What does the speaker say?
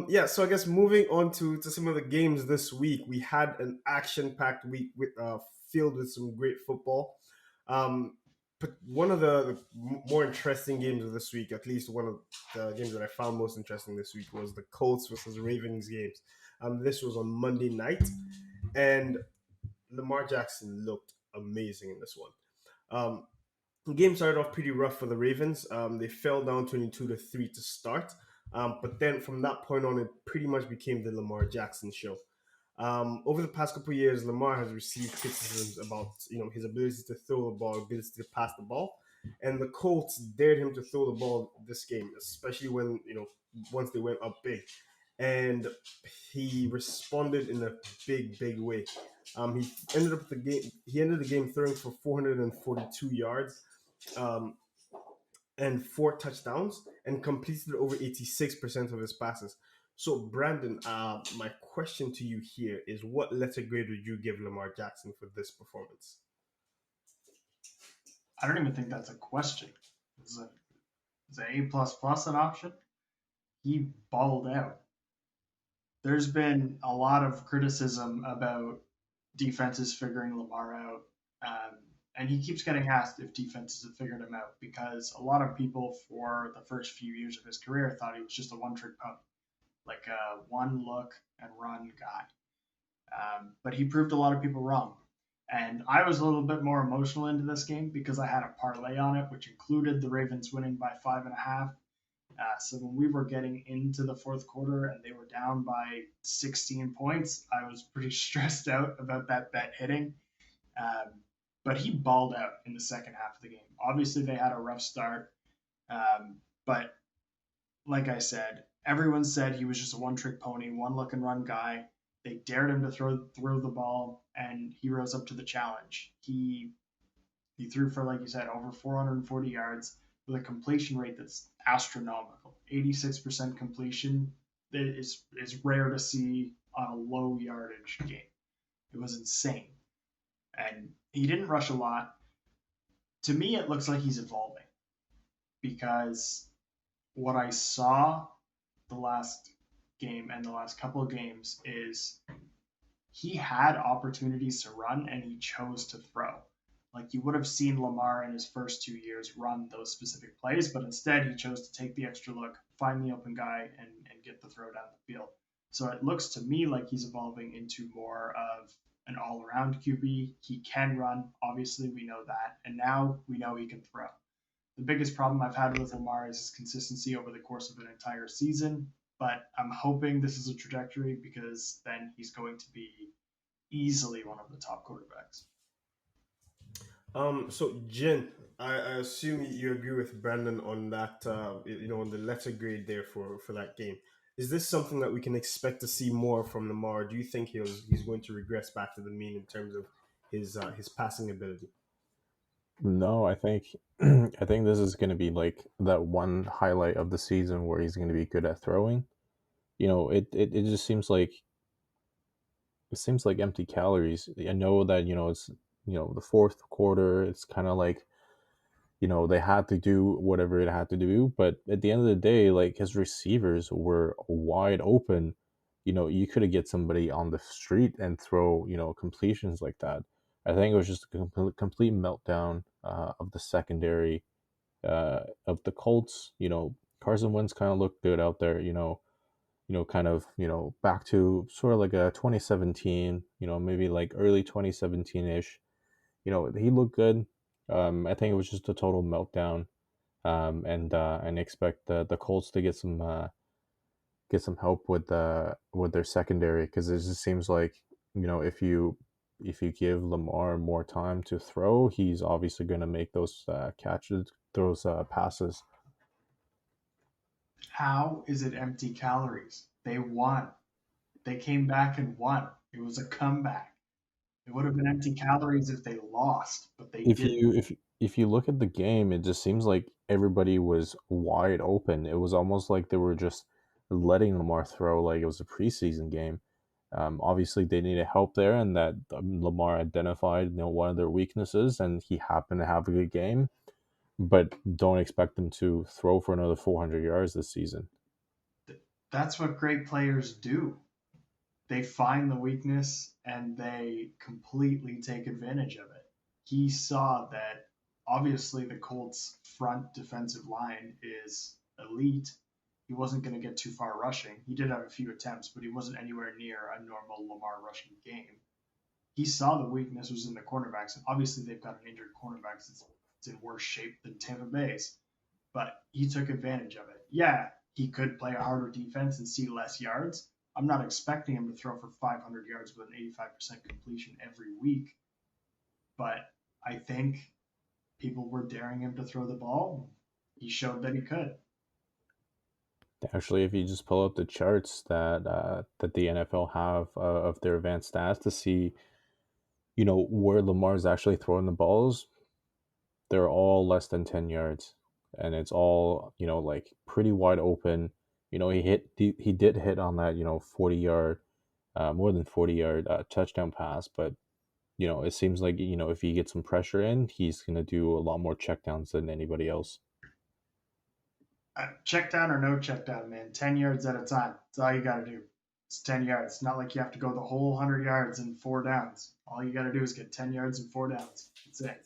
Yeah, so I guess moving on to some of the games this week, we had an action-packed week with filled with some great football. Um, but one of the more interesting games of this week, at least one of the games that I found most interesting this week, was the Colts versus Ravens games. This was on Monday night, and Lamar Jackson looked amazing in this one. Um, the game started off pretty rough for the Ravens. They fell down 22-3 to start. But then from that point on, it pretty much became the Lamar Jackson show. Over the past couple of years, Lamar has received criticisms about his ability to throw the ball, ability to pass the ball, and the Colts dared him to throw the ball this game, especially when once they went up big, and he responded in a big way. He ended up the game. He ended the game throwing for 442 yards, um, and 4 touchdowns, and completed over 86% of his passes. So, Brandon, my question to you here is: what letter grade would you give Lamar Jackson for this performance? I don't even think that's a question. Is a A plus plus an option? He balled out. There's been a lot of criticism about defenses figuring Lamar out, and he keeps getting asked if defenses have figured him out because a lot of people for the first few years of his career thought he was just a one-trick pony, like a one look and run guy. But he proved a lot of people wrong. And I was a little bit more emotional into this game because I had a parlay on it, which included the Ravens winning by 5.5. So when we were getting into the fourth quarter and they were down by 16 points, I was pretty stressed out about that bet hitting. Um, but he balled out in the second half of the game. Obviously, they had a rough start, but like I said, everyone said he was just a one trick pony, one look and run guy. They dared him to throw the ball, and he rose up to the challenge. He threw for, like you said, over 440 yards with a completion rate that's astronomical. 86% completion is rare to see on a low yardage game. It was insane. And he didn't rush a lot. To me, it looks like he's evolving because what I saw the last game and the last couple of games is he had opportunities to run and he chose to throw. Like you would have seen Lamar in his first 2 years run those specific plays, but instead he chose to take the extra look, find the open guy, and get the throw down the field. So it looks to me like he's evolving into more of an all around QB. He can run, obviously, we know that. And now we know he can throw. The biggest problem I've had with Lamar is his consistency over the course of an entire season. But I'm hoping this is a trajectory because then he's going to be easily one of the top quarterbacks. So Jen, I assume you agree with Brandon on that. On the letter grade there for that game. Is this something that we can expect to see more from Lamar? Do you think he's going to regress back to the mean in terms of his passing ability? No, I think I think this is going to be like that one highlight of the season where he's going to be good at throwing. It just seems like empty calories. I know that it's the fourth quarter. It's kind of like they had to do whatever it had to do, but at the end of the day, like his receivers were wide open. You could have get somebody on the street and throw completions like that. I think it was just a complete meltdown of the secondary of the Colts. Carson Wentz kind of looked good out there. Kind of back to sort of like a 2017. Maybe like early 2017 ish. He looked good. I think it was just a total meltdown, and expect the Colts to get some help with their secondary because it just seems like if you give Lamar more time to throw, he's obviously going to make those catches, those passes. How is it empty calories? They won. They came back and won. It was a comeback. It would have been empty calories if they lost, but they If didn't. if you look at the game, it just seems like everybody was wide open. It was almost like they were just letting Lamar throw like it was a preseason game. Obviously, they needed help there, and that Lamar identified one of their weaknesses, and he happened to have a good game. But don't expect them to throw for another 400 yards this season. That's what great players do. They find the weakness and they completely take advantage of it. He saw that obviously the Colts' front defensive line is elite. He wasn't going to get too far rushing. He did have a few attempts, but he wasn't anywhere near a normal Lamar rushing game. He saw the weakness was in the cornerbacks, and obviously they've got an injured cornerback. It's in worse shape than Tampa Bay's, but he took advantage of it. Yeah, he could play a harder defense and see less yards. I'm not expecting him to throw for 500 yards with an 85% completion every week, but I think people were daring him to throw the ball. He showed that he could. Actually, if you just pull up the charts that the NFL have of their advanced stats to see, where Lamar's actually throwing the balls, they're all less than 10 yards, and it's all like pretty wide open. He did hit on that 40 yard, more than 40 yard touchdown pass, but it seems like if he gets some pressure in, he's gonna do a lot more checkdowns than anybody else. Check down or no check down, man. 10 yards at a time. That's all you got to do. It's 10 yards. It's not like you have to go the whole 100 yards in 4 downs. All you got to do is get 10 yards and 4 downs. That's it.